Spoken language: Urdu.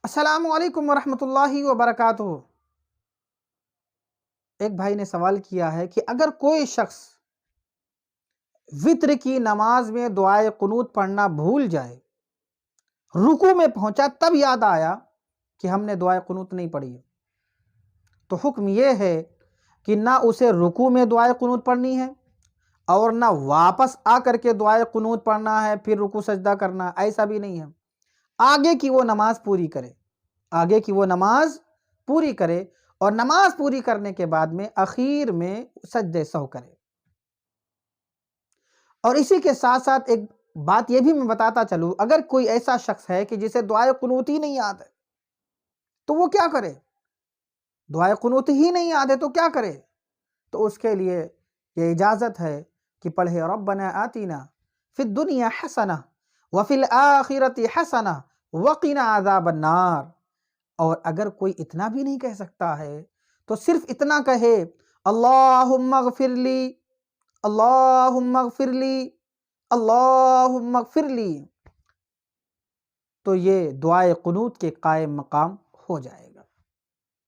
السلام علیکم ورحمۃ اللہ وبرکاتہ۔ ایک بھائی نے سوال کیا ہے کہ اگر کوئی شخص وطر کی نماز میں دعائے قنوت پڑھنا بھول جائے، رکوع میں پہنچا تب یاد آیا کہ ہم نے دعائے قنوت نہیں پڑھی ہے، تو حکم یہ ہے کہ نہ اسے رکوع میں دعائے قنوت پڑھنی ہے اور نہ واپس آ کر کے دعائے قنوت پڑھنا ہے پھر رکوع سجدہ کرنا، ایسا بھی نہیں ہے۔ آگے کی وہ نماز پوری کرے، آگے کی وہ نماز پوری کرے اور نماز پوری کرنے کے بعد میں اخیر میں سجدہ سہو کرے۔ اور اسی کے ساتھ ساتھ ایک بات یہ بھی میں بتاتا چلوں، اگر کوئی ایسا شخص ہے کہ جسے دعائے قنوت ہی نہیں یاد ہے تو وہ کیا کرے؟ دعائے قنوت ہی نہیں یاد ہے تو کیا کرے؟ تو اس کے لیے یہ اجازت ہے کہ پڑھے ربنا آتینا فی الدنیا حسنہ وفی الآخرۃ حسنہ وقنا عذاب النار۔ اور اگر کوئی اتنا بھی نہیں کہہ سکتا ہے تو صرف اتنا کہے اللہم اغفر لی، اللہم اغفر لی، اللہم اغفر لی، تو یہ دعائے قنوت کے قائم مقام ہو جائے گا۔